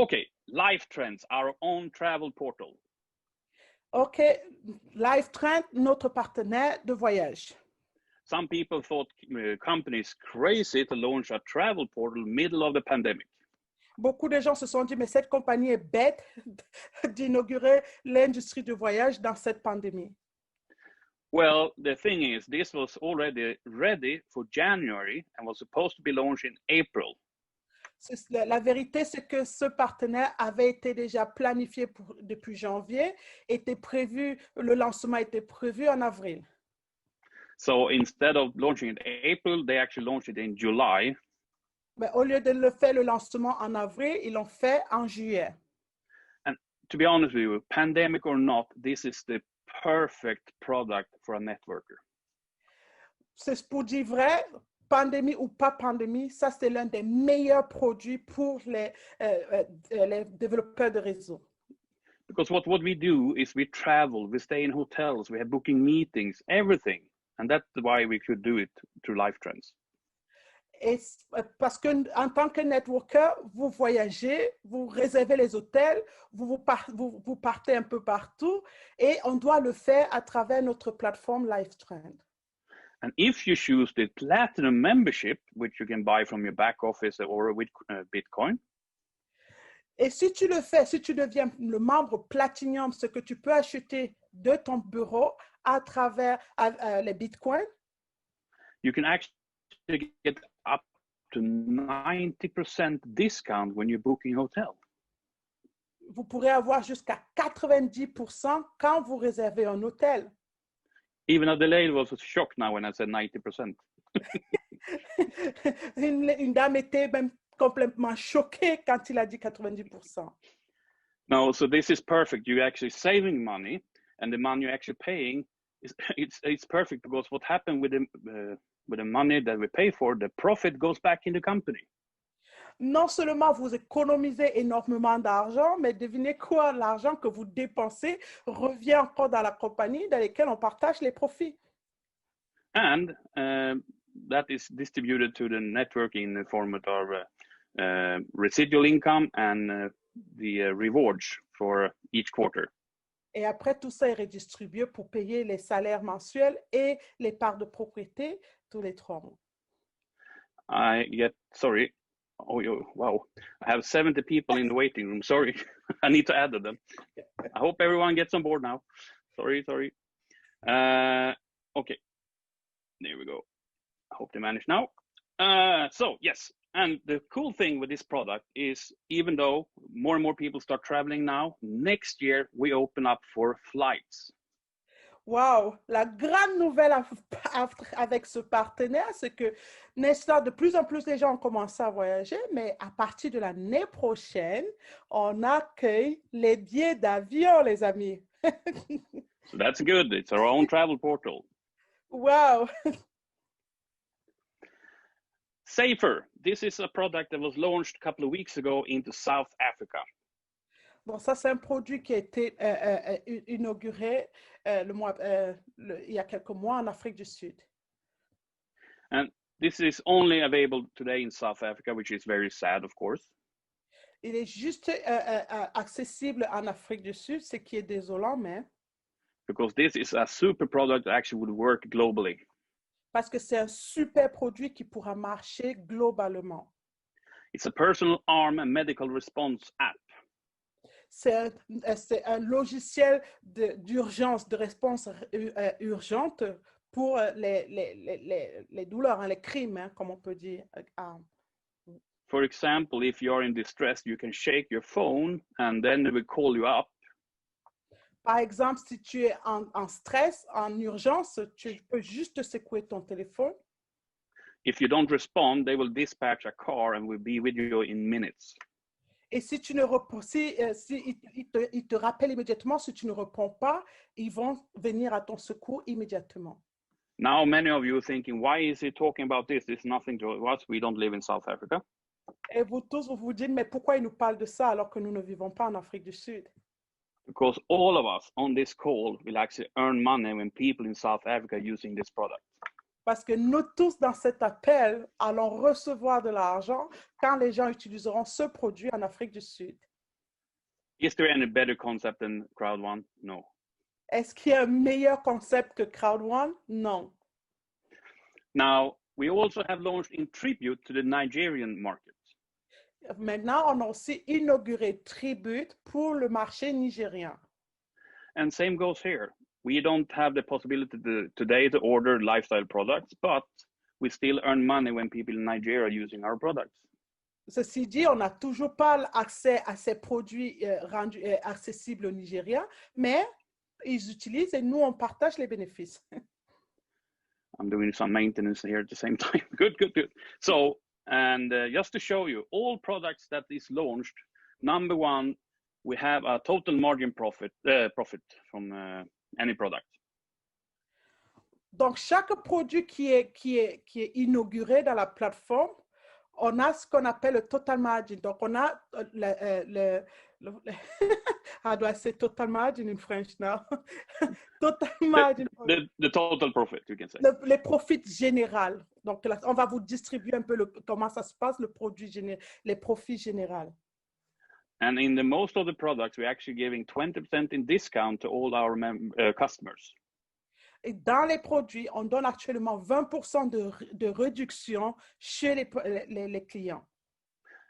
Okay, Life Trends, our own travel portal. OK, Life Trend, notre partenaire de voyage. Some people thought companies crazy to launch a travel portal middle of the pandemic. Beaucoup de gens se sont dit, mais cette compagnie est bête d'inaugurer l'industrie du voyage dans cette pandémie. Well, the thing is, this was already ready for January and was supposed to be launched in April. La vérité, c'est que ce partenaire avait été déjà planifié depuis janvier, le lancement était prévu en avril. So instead of launching in April, they actually launched it in July. Mais au lieu de le faire le lancement en avril, ils l'ont fait en juillet. And to be honest with you, pandemic or not, this is the perfect product for a networker. C'est pour dire vrai, pandémie ou pas pandémie, ça c'est l'un des meilleurs produits pour les développeurs de réseau. Because what we do is we travel, we stay in hotels, we have booking meetings, everything. And that's why we could do it through Life Trends. Et parce qu'en tant que networker, vous voyagez, vous réservez les hôtels, vous partez un peu partout et on doit le faire à travers notre plateforme Life Trend. And if you choose the platinum membership, which you can buy from your back office or with Bitcoin. Et si tu le fais, si tu deviens le membre Platinum, ce que tu peux acheter de ton bureau à travers les Bitcoins, you can actually get up to 90% discount when you're booking hotel. Vous pourrez avoir jusqu'à 90% quand vous réservez un hôtel. Even a delayed was a shock now when I said 90%. Une dame était même complètement choquée quand il a dit 90%. No, so this is perfect. You're actually saving money, and the money you're actually paying it's perfect because what happened with the money that we pay for, the profit goes back in the company. Non seulement vous économisez énormément d'argent, mais devinez quoi, l'argent que vous dépensez revient encore dans la compagnie dans laquelle on partage les profits. And that is distributed to the network in the format of residual income and the rewards for each quarter. Et après, tout ça est redistribué pour payer les salaires mensuels et les parts de propriété tous les 3 mois. Sorry. Oh, wow. I have 70 people in the waiting room. Sorry. I need to add them. I hope everyone gets on board now. Sorry. Okay. There we go. I hope they manage now. So, yes. And the cool thing with this product is even though more and more people start traveling now, next year we open up for flights. Wow, la grande nouvelle avec ce partenaire, c'est que de plus en plus de gens ont commencé à voyager, mais à partir de l'année prochaine, on accueille les billets d'avion, les amis. So that's good. It's our own travel portal. Wow. Safer. This is a product that was launched a couple of weeks ago into South Africa. Bon, ça, c'est un produit qui a été inauguré il y a quelques mois en Afrique du Sud. And this is only available today in South Africa, which is very sad, of course. Il est juste accessible en Afrique du Sud, ce qui est désolant, mais... Because this is a super product that actually would work globally. Parce que c'est un super produit qui pourra marcher globalement. It's a personal arm and medical response app. C'est un logiciel d'urgence, de réponse urgente pour les douleurs, les crimes, comme on peut dire. For example, if you are in distress, you can shake your phone and then they will call you up. Par exemple, si tu es en stress, en urgence, tu peux juste secouer ton téléphone. If you don't respond, they will dispatch a car and will be with you in minutes. Et si tu ne réponds, ils te rappellent immédiatement, si tu ne réponds pas, ils vont venir à ton secours immédiatement. Now, many of you are thinking, why is he talking about this? It's nothing to us. We don't live in South Africa. Et vous tous, vous vous dites, mais pourquoi il nous parle de ça alors que nous ne vivons pas en Afrique du Sud? Because all of us on this call will actually earn money when people in South Africa are using this product. Parce que nous tous dans cet appel allons recevoir de l'argent quand les gens utiliseront ce produit en Afrique du Sud. Is there any better concept than CROWD1? No. Est-ce qu'il y a un meilleur concept que CROWD1? Non. Now, we also have launched in tribute to the Nigerian market. Maintenant, on a aussi inauguré Tribute pour le marché nigérien. And same goes here. We don't have the possibility today to order lifestyle products, but we still earn money when people in Nigeria are using our products. Ceci dit, on n'a toujours pas accès à ces produits rendus accessibles aux Nigériens, mais ils utilisent et nous, on partage les bénéfices. I'm doing some maintenance here at the same time. Good, good, good. So, and just to show you, all products that is launched, number one, we have a total margin profit from any product. Donc, chaque produit qui est inauguré dans la plateforme, on a ce qu'on appelle le total margin. Donc, on a how do I say total margin in French now? Total margin. The total profit, you can say. Les profits général. Donc, là, on va vous distribuer un peu comment ça se passe, les profits généraux. And in the most of the products, we're actually giving 20% in discount to all our customers. Et dans les produits, on donne actuellement 20% de réduction chez les clients.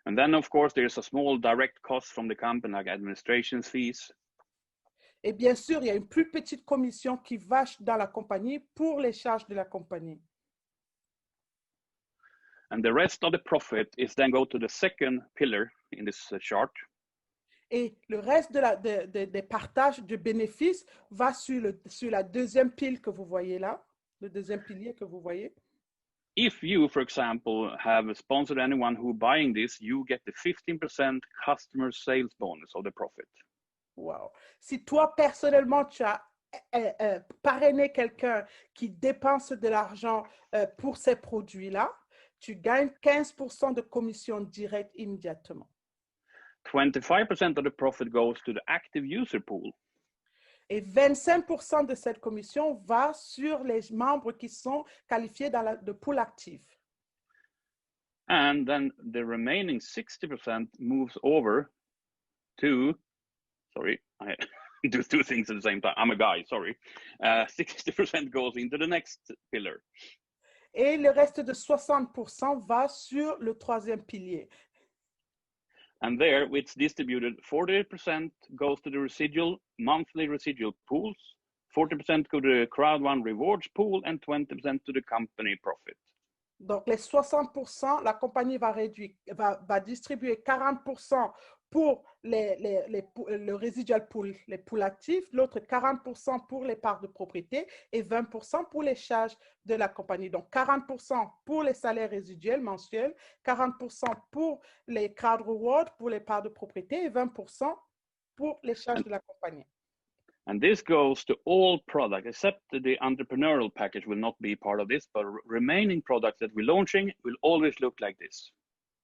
And then, of course, there's a small direct cost from the company, like administration fees. Et bien sûr, il y a une plus petite commission qui va dans la compagnie pour les charges de la compagnie. And the rest of the profit is then go to the second pillar in this chart. Et le reste des partages de bénéfices va sur la deuxième pile que vous voyez là, le deuxième pilier que vous voyez. If you, for example, have sponsored anyone who buying this, you get the 15% customer sales bonus of the profit. Wow. Si toi, personnellement, tu as parrainé quelqu'un qui dépense de l'argent pour ces produits-là, tu gagnes 15% de commission directe immédiatement. 25% of the profit goes to the active user pool. Et 25% de cette commission va sur les membres qui sont qualifiés dans le pool actif. And then the remaining 60% moves over to, sorry, I do two things at the same time. I'm a guy, sorry. 60% goes into the next pillar. Et le reste de 60% va sur le troisième pilier. And there, it's distributed, 40% goes to the monthly residual pools, 40% to the CROWD1 rewards pool, and 20% to the company profit. Donc, les 60%, la compagnie va distribuer 40% pour le residual pool, les pools actifs, l'autre 40% pour les parts de propriété et 20% pour les charges de la compagnie. Donc, 40% pour les salaires résiduels mensuels, 40% pour les crowd rewards, pour les parts de propriété et 20% pour les charges de la compagnie. And this goes to all products, except the entrepreneurial package will not be part of this, but remaining products that we're launching will always look like this.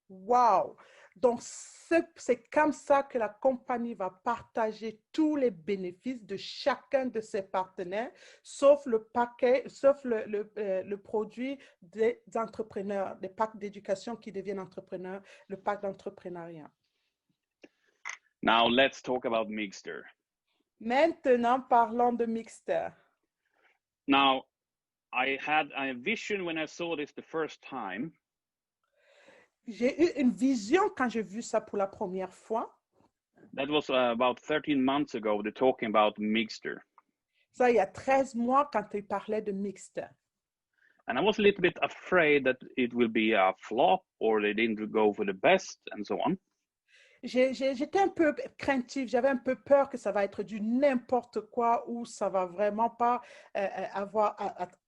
Wow! Donc, c'est comme ça que la compagnie va partager tous les bénéfices de chacun de ses partenaires, sauf le produit des entrepreneurs, des packs d'éducation qui deviennent entrepreneurs, le pack d'entrepreneuriat. Now, let's talk about Mixter. Maintenant, parlons de Mixter. Now, I had a vision when I saw this the first time. J'ai eu une vision quand j'ai vu ça pour la première fois. That was about 13 months ago, they're talking about Mixter. Ça, il y a 13 mois quand il parlait de Mixter. And I was a little bit afraid that it will be a flop or they didn't go for the best and so on. J'étais un peu craintive, j'avais un peu peur que ça va être du n'importe quoi ou ça va vraiment pas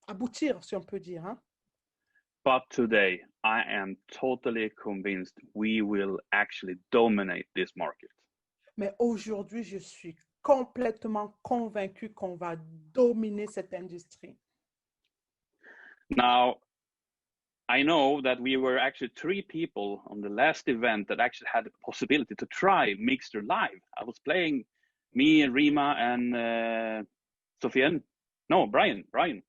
aboutir, si on peut dire. Hein? But today, I am totally convinced we will actually dominate this market. Mais aujourd'hui, je suis complètement convaincu qu'on va dominer cette industrie. Now, I know that we were actually 3 people on the last event that actually had the possibility to try Mixter live. I was playing, me and Rima and Brian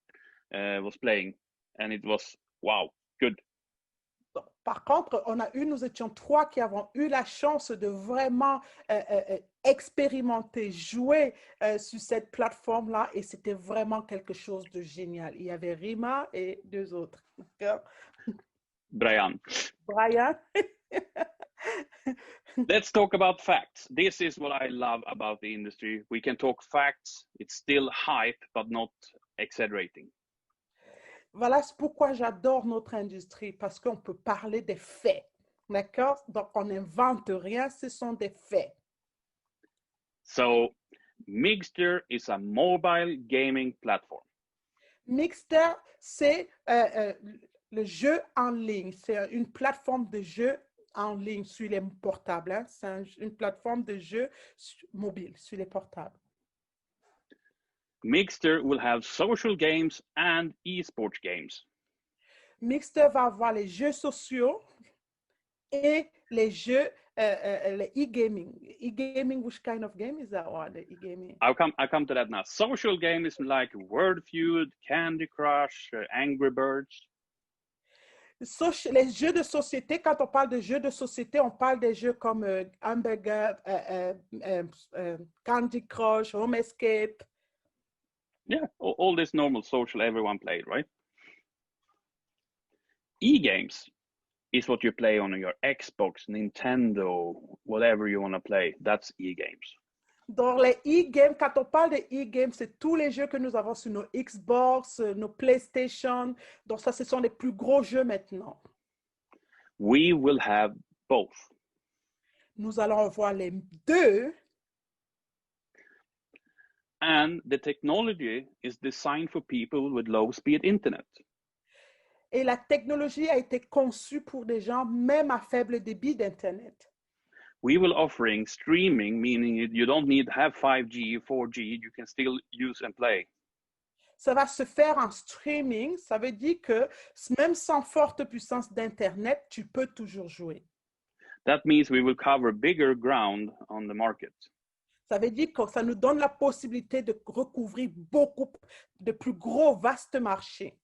was playing, and it was, wow, good. Par contre, nous étions 3 qui avons eu la chance de vraiment expérimenter, jouer sur cette plateforme-là et c'était vraiment quelque chose de génial. Il y avait Rima et 2 autres. Brian. Brian. Let's talk about facts. This is what I love about the industry. We can talk facts. It's still hype, but not exaggerating. Voilà pourquoi j'adore notre industrie, parce qu'on peut parler des faits. D'accord? Donc, on n'invente rien, ce sont des faits. So, Mixter is a mobile gaming platform. Mixter, c'est le jeu en ligne. C'est une plateforme de jeu en ligne sur les portables. Hein? C'est une plateforme de jeu mobile sur les portables. Mixter will have social games and esports games. Mixter va avoir les jeux sociaux et les jeux, les e-gaming. E-gaming, which kind of game is that one, the e-gaming? I'll come to that now. Social game is like Word Feud, Candy Crush, Angry Birds. Les jeux de société, quand on parle de jeux de société, on parle des jeux comme Hamburger, Candy Crush, Home Escape. Yeah, all this normal social everyone played, right? E-games is what you play on your Xbox, Nintendo, whatever you want to play. That's e-games. Dans les e-games, quand on parle de e-games, c'est tous les jeux que nous avons sur nos Xbox, nos PlayStation. Donc ça, ce sont les plus gros jeux maintenant. We will have both. Nous allons avoir les deux. And the technology is designed for people with low-speed internet. Et la technologie a été conçue pour des gens même à faible débit d'Internet. We will offering streaming, meaning you don't need to have 5G, 4G, you can still use and play. Ça va se faire en streaming. Ça veut dire que même sans forte puissance d'Internet, tu peux toujours jouer. That means we will cover bigger ground on the market. Ça veut dire que ça nous donne la possibilité de recouvrir beaucoup de plus gros, vastes marchés.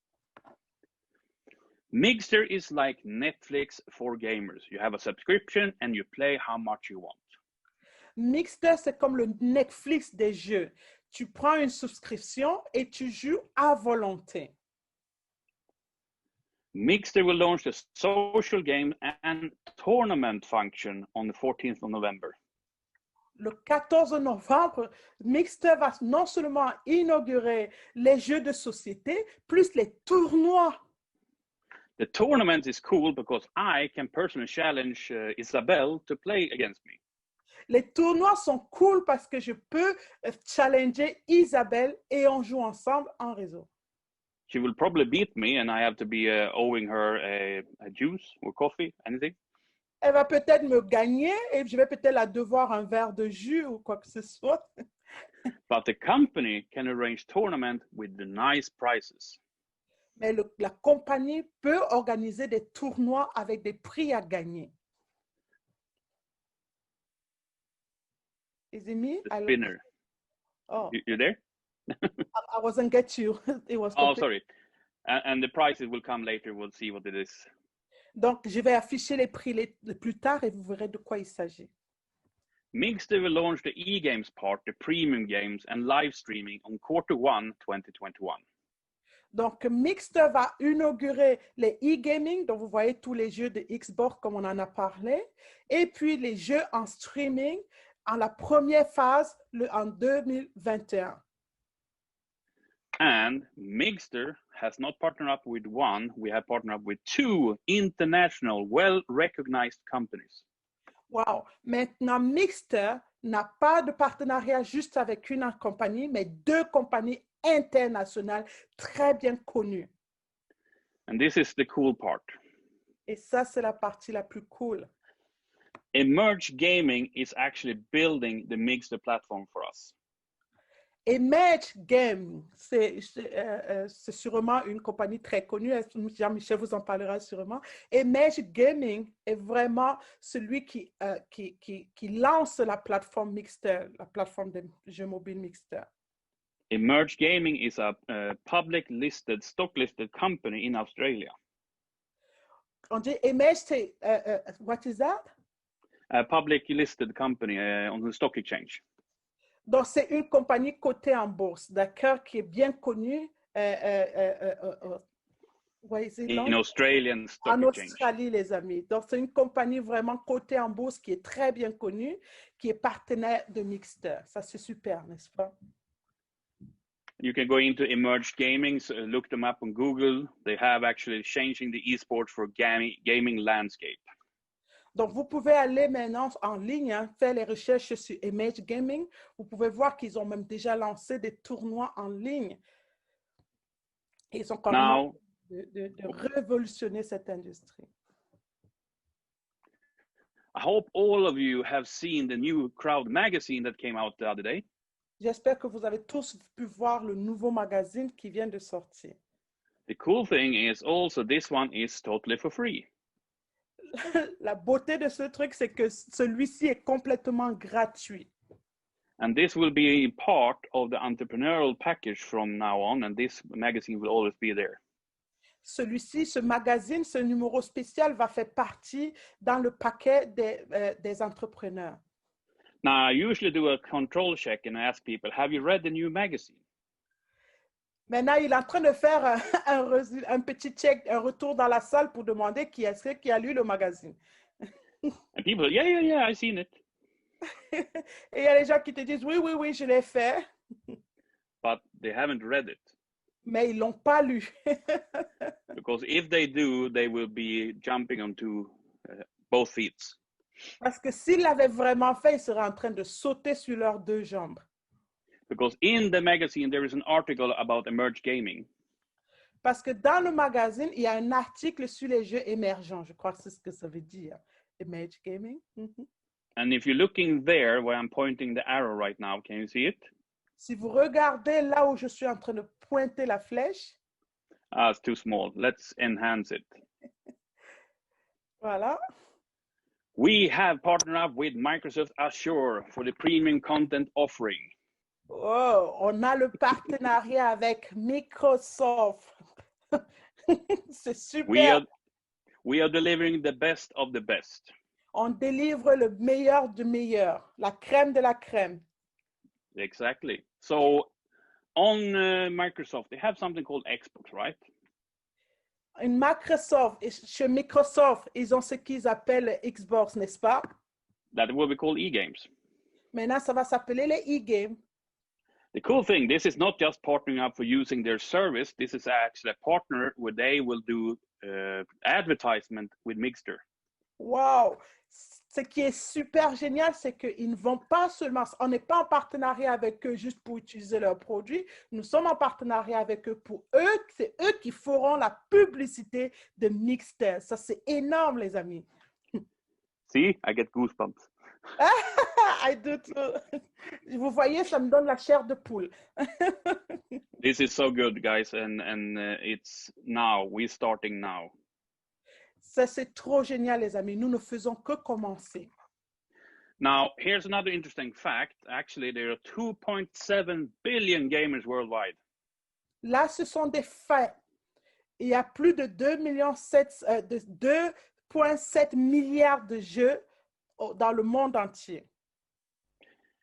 Mixer is like Netflix for gamers. You have a subscription and you play how much you want. Mixter, c'est comme le Netflix des jeux. Tu prends une souscription et tu joues à volonté. Mixter will launch the social game and tournament function on the 14th of November. Le 14 novembre, Mixter va non seulement inaugurer les jeux de société, plus les tournois. The tournament is cool because I can personally challenge Isabelle to play against me. Les tournois sont cool parce que je peux challenger Isabelle et on joue ensemble en réseau. She will probably beat me and I have to be owing her a juice or coffee, anything. Elle va peut-être me gagner et je vais peut-être la devoir un verre de jus ou quoi que ce soit. But the company can arrange tournament with the nice prizes. Mais la compagnie peut organiser des tournois avec des prix à gagner. Is it me? The spinner. Oh, You there? I wasn't get you. It was Oh, sorry. And the prices will come later. We'll see what it is. Donc, je vais afficher les prix plus tard et vous verrez de quoi il s'agit. Mixter will launch the e-games part, the premium games, and live streaming on Q1 2021. Donc, Mixter va inaugurer les e-gaming, donc vous voyez tous les jeux de Xbox comme on en a parlé, et puis les jeux en streaming en la première phase en 2021. And Mixter has not partnered up with one, we have partnered up with 2 international, well-recognized companies. Wow! Maintenant, Mixter n'a pas de partenariat juste avec une compagnie, mais 2 compagnies internationales très bien connues. And this is the cool part. Et ça, c'est la partie la plus cool. Emerge Gaming is actually building the Mixter platform for us. Emerge Game, c'est sûrement une compagnie très connue. Jean-Michel vous en parlera sûrement. Emerge Gaming est vraiment celui qui lance la plateforme Mixter, la plateforme de jeux mobiles Mixter. Emerge Gaming is a public listed, stock listed company in Australia. On dit image, c'est, what is that? A public listed company on the stock exchange. Donc, c'est une compagnie cotée en bourse, d'accord, qui est bien connue. In Australian stock en exchange. Australie, les amis. Donc, c'est une compagnie vraiment cotée en bourse qui est très bien connue, qui est partenaire de Mixter. Ça, c'est super, n'est-ce pas? You can go into emerged gaming, so look them up on Google. They have actually changing the esports for gaming landscape. Donc, vous pouvez aller maintenant en ligne, hein, faire les recherches sur Image Gaming. Vous pouvez voir qu'ils ont même déjà lancé des tournois en ligne. Ils ont carrément de révolutionner cette industrie. I hope all of you have seen the new CROWD magazine that came out the other day. J'espère que vous avez tous pu voir le nouveau magazine qui vient de sortir. The cool thing is also this one is totally for free. La beauté de ce truc, c'est que celui-ci est complètement gratuit. And this will be part of the entrepreneurial package from now on, and this magazine will always be there. Celui-ci, ce magazine, ce numéro spécial va faire partie dans le paquet des entrepreneurs. Now, I usually do a control check and ask people, have you read the new magazine? Maintenant, il est en train de faire un petit check, un retour dans la salle pour demander qui est-ce qui a lu le magazine. And people, yeah, I've seen it. Et il y a les gens qui te disent, oui, je l'ai fait. But they haven't read it. Mais ils ne l'ont pas lu. Because if they do, they will be jumping onto both feet. Parce que s'ils l'avaient vraiment fait, ils seraient en train de sauter sur leurs deux jambes. Because in the magazine, there is an article about emerged gaming. Parce que dans le magazine, il y a un article sur les jeux émergents. Je crois que c'est ce que ça veut dire. Emerged gaming. And if you're looking there, where I'm pointing the arrow right now, can you see it? Si vous regardez là où je suis en train de pointer la flèche. Ah, it's too small. Let's enhance it. Voilà. We have partnered up with Microsoft Azure for the premium content offering. Oh, on a le partenariat avec Microsoft. C'est super. We are delivering the best of the best. On délivre le meilleur du meilleur, la crème de la crème. Exactly. So on Microsoft, they have something called Xbox, right? Chez Microsoft, ils ont ce qu'ils appellent Xbox, n'est-ce pas? That will be called e-games. Maintenant, ça va s'appeler les e-games. The cool thing, this is not just partnering up for using their service. This is actually a partner where they will do advertisement with Mixter. Wow! Ce qui est super génial, c'est qu'ils ne vont pas seulement, on n'est pas en partenariat avec eux juste pour utiliser leurs produits, nous sommes en partenariat avec eux pour eux, c'est eux qui feront la publicité de Mixter. Ça, c'est énorme, les amis. See, I get goosebumps. I do too. Vous voyez, ça me donne la chair de poule. This is so good, guys, and it's now, we're starting now. Ça, c'est trop génial, les amis. Nous ne faisons que commencer. Now, here's another interesting fact. Actually, there are 2.7 billion gamers worldwide. Là, ce sont des faits. Il y a plus de 2,7 milliards de jeux dans le monde entier.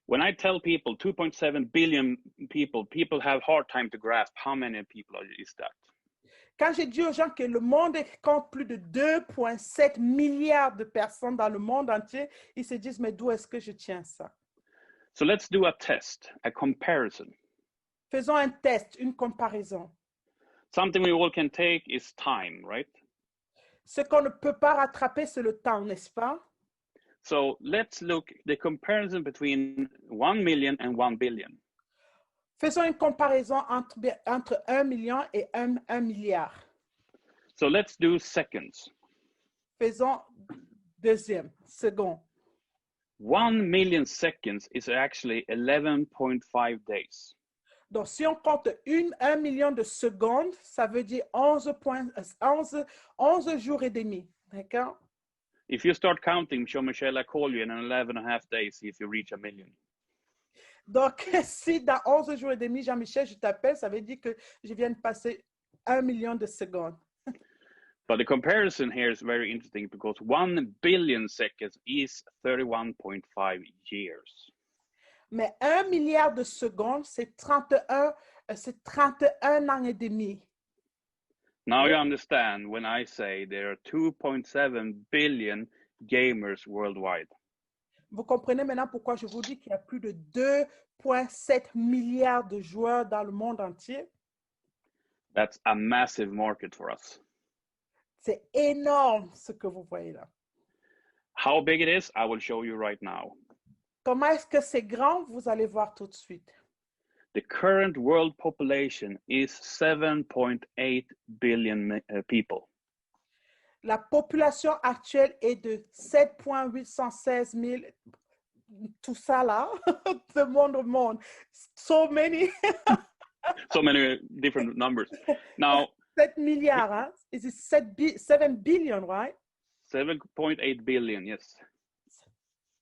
When I tell people 2.7 billion people have hard time to grasp how many people is that. Quand je dis aux gens que le monde compte plus de 2,7 milliards de personnes dans le monde entier, ils se disent, mais d'où est-ce que je tiens ça? So let's do a test, a comparison. Faisons un test, une comparaison. Something we all can take is time, right? Ce qu'on ne peut pas rattraper, c'est le temps, n'est-ce pas? So let's look the comparison between 1 million and 1 billion. Faisons une comparaison entre 1 million et 1 milliard. So let's do seconds. Faisons deuxième, second. 1 million seconds is actually 11.5 days. Donc, si on compte 1 million de secondes, ça veut dire 11 jours et demi. D'accord? If you start counting, Jean-Michel, I call you in 11.5 days if you reach 1 million. Donc, si dans 11 jours et demi, Jean-Michel, je t'appelle, ça veut dire que je viens de passer 1 million de secondes. But the comparison here is very interesting because 1 billion seconds is 31.5 years. Mais 1 milliard de secondes, c'est 31 ans et demi. Now you understand when I say there are 2.7 billion gamers worldwide. Vous comprenez maintenant pourquoi je vous dis qu'il y a plus de 2,7 milliards de joueurs dans le monde entier? That's a massive market for us. C'est énorme ce que vous voyez là. How big it is, I will show you right now. Comment est-ce que c'est grand? Vous allez voir tout de suite. The current world population is 7.8 billion people. La population actuelle est de 7,816 000, tout ça là, de monde au monde. So many. So many different numbers. Now, 7 milliards, hein? Is it 7 billion, right? 7.8 billion, yes.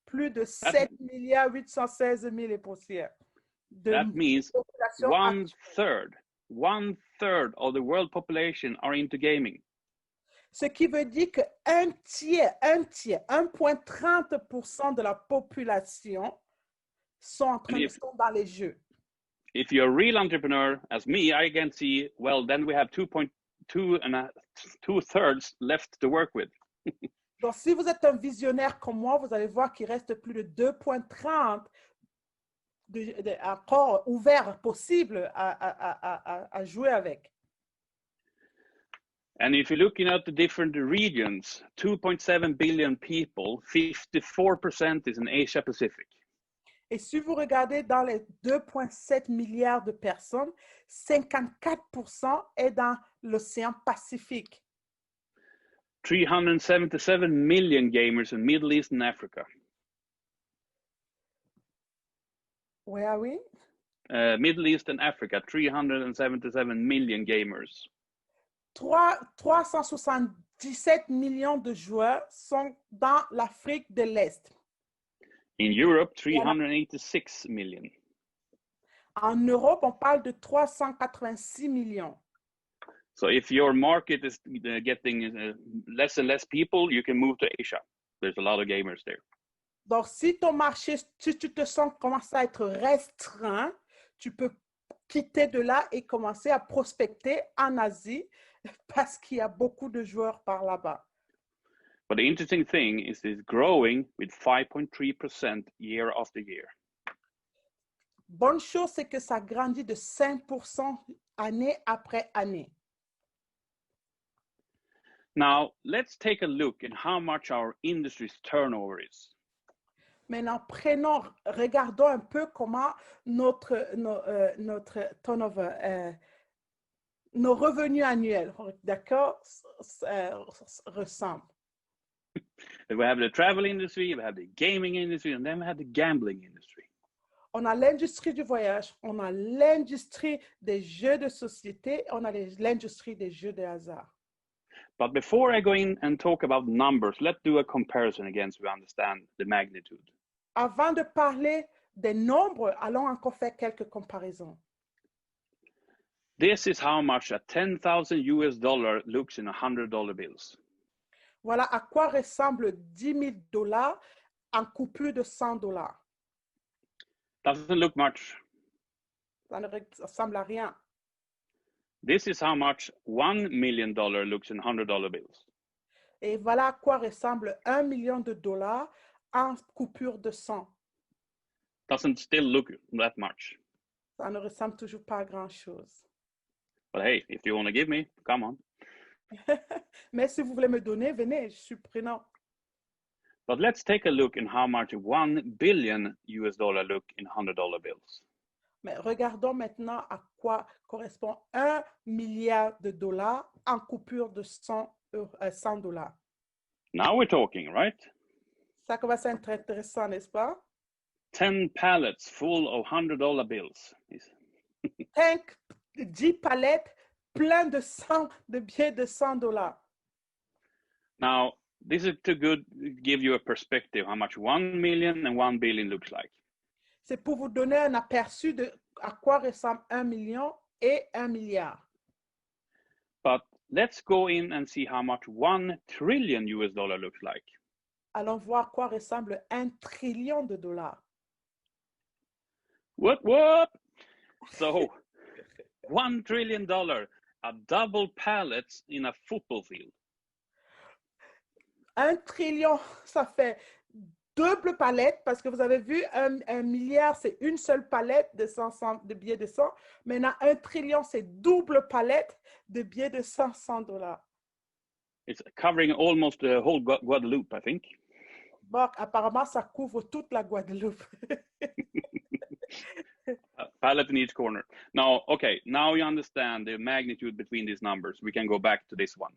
Plus de 7 milliards 816 000 et poussières. That means population one third of the world population are into gaming. Ce qui veut dire que un tiers, 1,30% de la population sont dans les jeux. If you're a real entrepreneur, as me, I can see, well, then we have 2.2 left to work with. Donc, si vous êtes un visionnaire comme moi, vous allez voir qu'il reste plus de 2,30 encore ouverts possibles à jouer avec. And if you're looking at the different regions, 2.7 billion people, 54% is in Asia Pacific. Et si vous regardez dans les 2,7 milliards de personnes, 54% est dans l'océan Pacifique. 377 million gamers in Middle East and Africa. Where are we? Middle East and Africa, 377 million gamers. 377 millions de joueurs sont dans l'Afrique de l'Est. In Europe, 386 million. En Europe, on parle de 386 millions. So if your market is getting less and less people, you can move to Asia. There's a lot of gamers there. Donc, si ton marché, si tu te sens commencer à être restreint, tu peux quitter de là et commencer à prospecter en Asie parce qu'il y a beaucoup de joueurs par là-bas. But the interesting thing is it's growing with 5.3% year after year. Bonne chose, c'est que ça grandit de 5% année après année. Now, let's take a look at how much our industry's turnover is. Maintenant, regardons un peu comment notre turnover, nos revenus annuels, d'accord, ressemblent. We have the travel industry, we have the gaming industry, and then we have the gambling industry. On a l'industrie du voyage, on a l'industrie des jeux de société, on a l'industrie des jeux de hasard. But before I go in and talk about numbers, let's do a comparison again so we understand the magnitude. Avant de parler des nombres, allons encore faire quelques comparaisons. This is how much a $10,000 looks in $100 bills. Voilà à quoi ressemble $10,000 en coupure de $100. Doesn't look much. Ça ne ressemble à rien. This is how much $1 million looks in $100 bills. Et voilà à quoi ressemble $1 million en coupure de 100. Doesn't still look that much. Ça ne ressemble toujours pas à grand-chose. But hey, if you want to give me, come on. Mais si vous voulez me donner, venez, je suis prenant. But let's take a look in how much $1 billion look in $100 bills. Mais regardons maintenant à quoi correspond $1 milliard en coupure de $100. Now we're talking, right? Ça commence à être intéressant, n'est-ce pas? 10 pallets full of $100 bills. 10 palettes pleines de billets de $100. Now, this is to give you a perspective how much 1 million and 1 billion looks like. C'est pour vous donner un aperçu de à quoi ressemble 1 million et 1 milliard. But let's go in and see how much 1 trillion US dollar looks like. Allons voir à quoi ressemble 1 trillion de dollars. What? So, $1 trillion, a double pallets in a football field. 1 trillion, ça fait double palette, parce que vous avez vu, un milliard, c'est une seule palette de billets de 100. Maintenant, 1 trillion, c'est double palette de billets de 100 dollars. It's covering almost the whole Guadeloupe, I think. Bon, apparemment, ça couvre toute la Guadeloupe. A pallet in each corner. Now, okay, now you understand the magnitude between these numbers. We can go back to this one.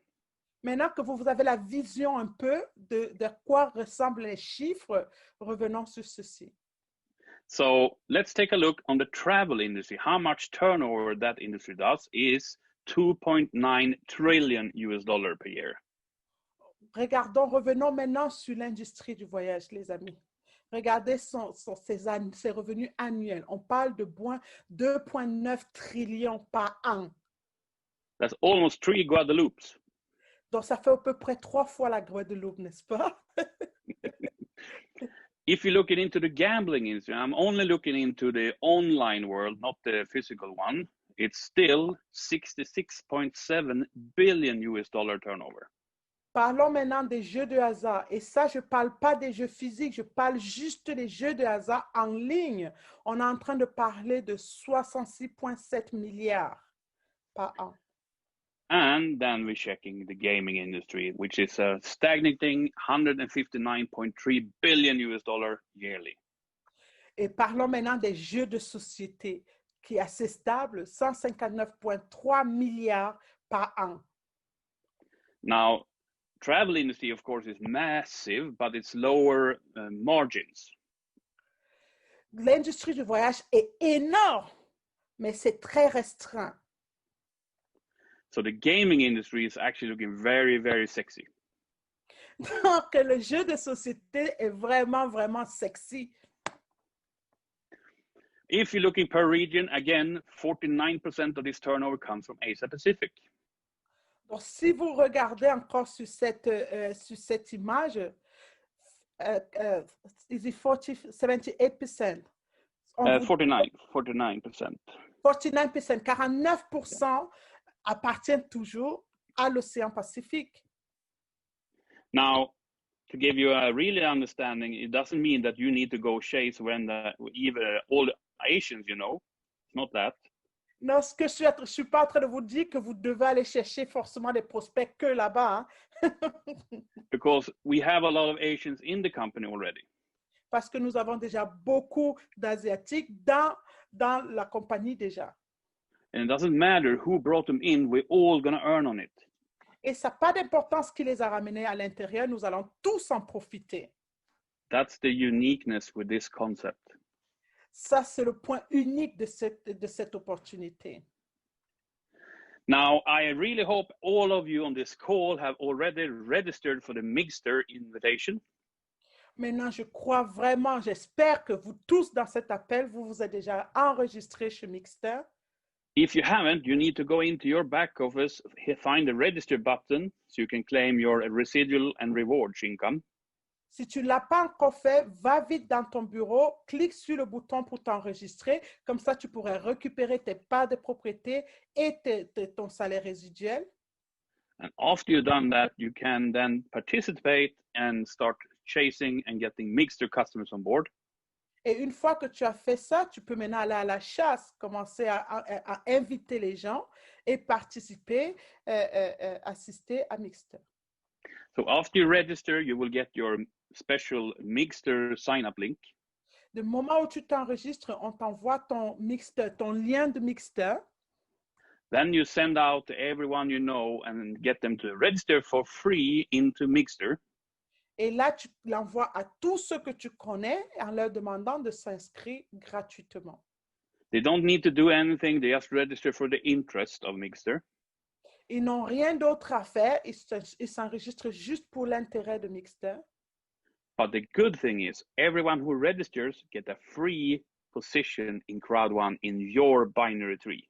Maintenant que vous avez la vision un peu de quoi ressemblent les chiffres, revenons sur ceci. So let's take a look on the travel industry. How much turnover that industry does is 2.9 trillion US dollar per year. Revenons maintenant sur l'industrie du voyage, les amis. Regardez ses revenus annuels. On parle de 2,9 trillions par an. That's almost 3 Guadeloupes. Donc, ça fait à peu près 3 fois la Guadeloupe, n'est-ce pas? If you're looking into the gambling industry, I'm only looking into the online world, not the physical one. It's still 66.7 billion US dollar turnover. Parlons maintenant des jeux de hasard. Et ça, je ne parle pas des jeux physiques, je parle juste des jeux de hasard en ligne. On est en train de parler de 66,7 milliards par an. And then we're checking the gaming industry, which is a stagnating 159.3 billion US dollar yearly. Et parlons maintenant des jeux de société, qui est assez stable, 159,3 milliards par an. Now, travel industry, of course, is massive, but it's lower margins. L'industrie du voyage est énorme, mais c'est très restreint. So the gaming industry is actually looking very, very sexy. Donc, le jeu de société est vraiment, vraiment sexy. If you're looking per region, again, 49% of this turnover comes from Asia Pacific. Donc, si vous regardez encore sur cette image, is it 78%? 49%. 49%, 49% appartiennent toujours à l'océan Pacifique. Now, to give you a really understanding, it doesn't mean that you need to go chase even all the Asians, you know. It's not that. Non, je suis pas en train de vous dire que vous devez aller chercher forcément des prospects que là-bas. Hein? Because we have a lot of Asians in the company already. Parce que nous avons déjà beaucoup d'Asiatiques dans la compagnie déjà. And it doesn't matter who brought them in, we're all going to earn on it. Et ça n'a pas d'importance qui les a ramenés à l'intérieur, nous allons tous en profiter. That's the uniqueness with this concept. Ça, c'est le point unique de cette opportunité. Now, I really hope all of you on this call have already registered for the Mixter invitation. Maintenant, je crois vraiment, j'espère que vous tous dans cet appel, vous vous êtes déjà enregistrés chez Mixter. If you haven't, you need to go into your back office, find the register button so you can claim your residual and rewards income. Si tu ne l'as pas encore fait, va vite dans ton bureau, clique sur le bouton pour t'enregistrer. Comme ça, tu pourrais récupérer tes parts de propriété et ton salaire résiduel. And after you've done that, you can then participate and start chasing and getting Mixter customers on board. Et une fois que tu as fait ça, tu peux maintenant aller à la chasse, commencer à inviter les gens et participer, assister à Mixter. So after you register, you will get your special Mixter sign-up link. Le moment où tu t'enregistres, on t'envoie ton lien de Mixter. Then you send out to everyone you know and get them to register for free into Mixter. Et là, tu l'envoies à tous ceux que tu connais en leur demandant de s'inscrire gratuitement. They don't need to do anything. They just register for the interest of Mixter. Ils n'ont rien d'autre à faire. Ils s'enregistrent juste pour l'intérêt de Mixter. But the good thing is everyone who registers get a free position in CROWD1 in your binary tree.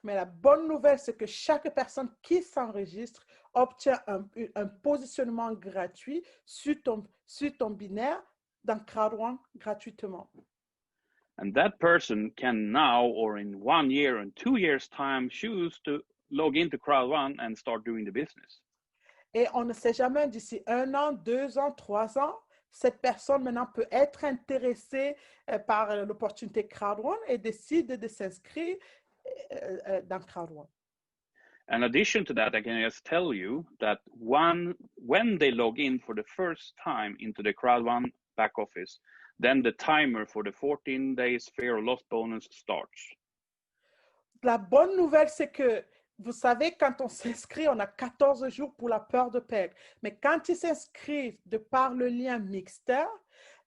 Mais la bonne nouvelle, c'est que chaque personne qui s'enregistre obtient un positionnement gratuit sur ton binaire dans CROWD1 gratuitement. And that person can now, or in 1 year and 2 years' time, choose to log into CROWD1 and start doing the business. Et on ne sait jamais, d'ici 1 an, 2 ans, 3 ans, cette personne maintenant peut être intéressée par l'opportunité CROWD1 et décide de s'inscrire dans CROWD1. In addition to that, I can just tell you that when they log in for the first time into the CROWD1 back office, then the timer for the 14 days fear of loss bonus starts. La bonne nouvelle, c'est que, vous savez, quand on s'inscrit, on a 14 jours pour la peur de perdre. Mais quand ils s'inscrivent de par le lien Mixter,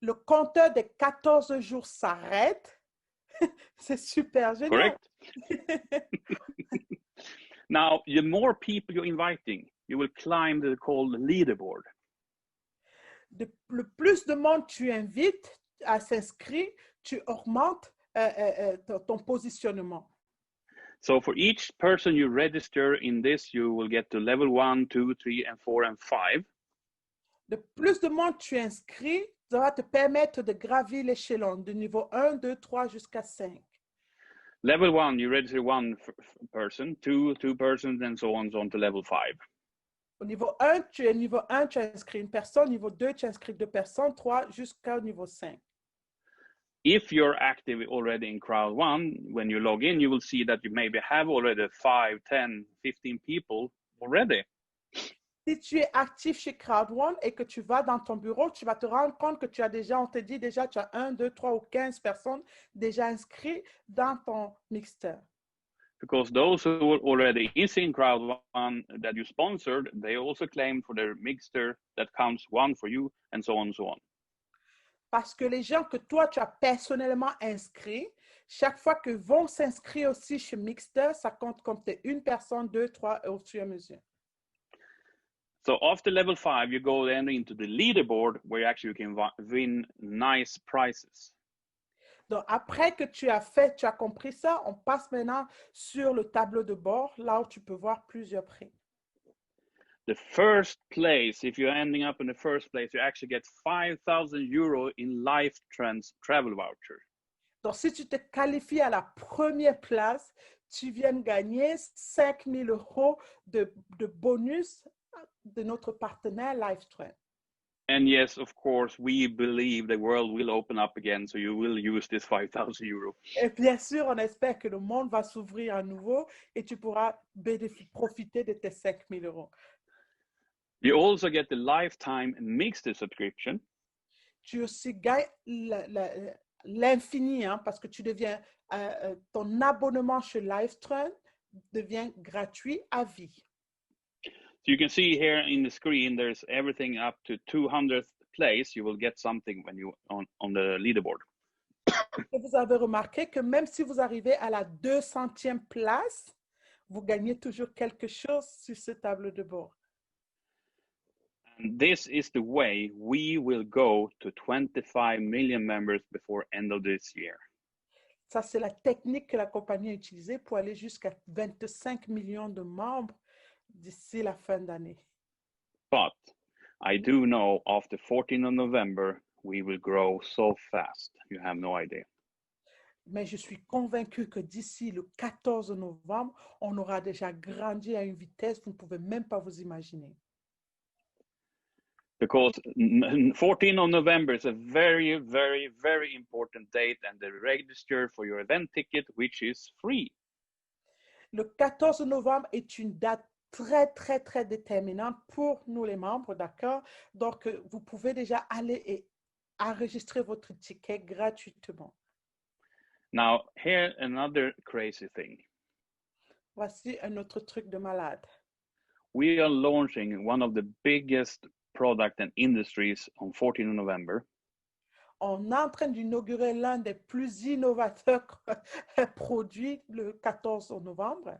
le compteur des 14 jours s'arrête. C'est super génial. Correct. Now, the more people you're inviting, you will climb the called leaderboard. Le plus de monde tu invites à s'inscrire, tu augmentes ton positionnement. So for each person you register in this, you will get to level 1, 2, 3, and 4, and 5. Le plus de monde tu inscris, ça va te permettre de gravir l'échelon de niveau 1, 2, 3 jusqu'à 5. Level 1, you register one person, two persons, and so on to level 5. Au niveau 1, tu inscris une personne. Niveau 2, tu inscris 2 personnes. 3 jusqu'au niveau 5. If you're active already in CROWD1, when you log in, you will see that you maybe have already 5, 10, 15 people already. Si tu es actif chez CROWD1 et que tu vas dans ton bureau, tu vas te rendre compte que tu as déjà, on te dit déjà, tu as 1, 2, 3 ou 15 personnes déjà inscrites dans ton mixter. Because those who were already in CROWD1 that you sponsored, they also claim for their mixter that counts one for you, and so on and so on. Parce que les gens que toi, tu as personnellement inscrits, chaque fois que vont s'inscrire aussi chez Mixter, ça compte comme une personne, 2, 3 au fur et à mesure. So after level 5, you go then into the leaderboard where actually you can win nice prizes. Donc, après que tu as compris ça, on passe maintenant sur le tableau de bord, là où tu peux voir plusieurs prix. The first place, if you're ending up in the first place, you actually get 5,000 euro in life travel voucher. Donc, si tu te qualifies à la première place, tu viens de gagner 5 000 euros de bonus de notre partenaire LifeTrend. And yes, of course, we believe the world will open up again, so you will use this 5,000 euro. Et bien sûr, on espère que le monde va s'ouvrir à nouveau et tu pourras profiter de tes 5 000 euros. You also get the lifetime mixed subscription. Tu aussi gagnes l'infini, hein, parce que tu deviens, ton abonnement chez LifeTrend devient gratuit à vie. So you can see here in the screen, there's everything up to 200th place. You will get something when you on the leaderboard. Et vous avez remarqué que même si vous arrivez à la 200e place, vous gagnez toujours quelque chose sur ce tableau de bord. And this is the way we will go to 25 million members before end of this year. Ça, c'est la technique que la compagnie a utilisée pour aller jusqu'à 25 millions de membres d'ici la fin d'année. But I do know after 14th of November, we will grow so fast. You have no idea. Mais je suis convaincue que d'ici le 14 novembre, on aura déjà grandi à une vitesse que vous ne pouvez même pas vous imaginer. Because 14th of November is a very, very, very important date, and the register for your event ticket, which is free. Le 14 novembre est une date très, très, très déterminante pour nous les membres, d'accord? Donc, vous pouvez déjà aller et enregistrer votre ticket gratuitement. Now, here another crazy thing. Voici un autre truc de malade. We are launching one of the biggest product and industries on 14th of November. On est en train d'inaugurer l'un des plus innovateurs produits le 14 novembre.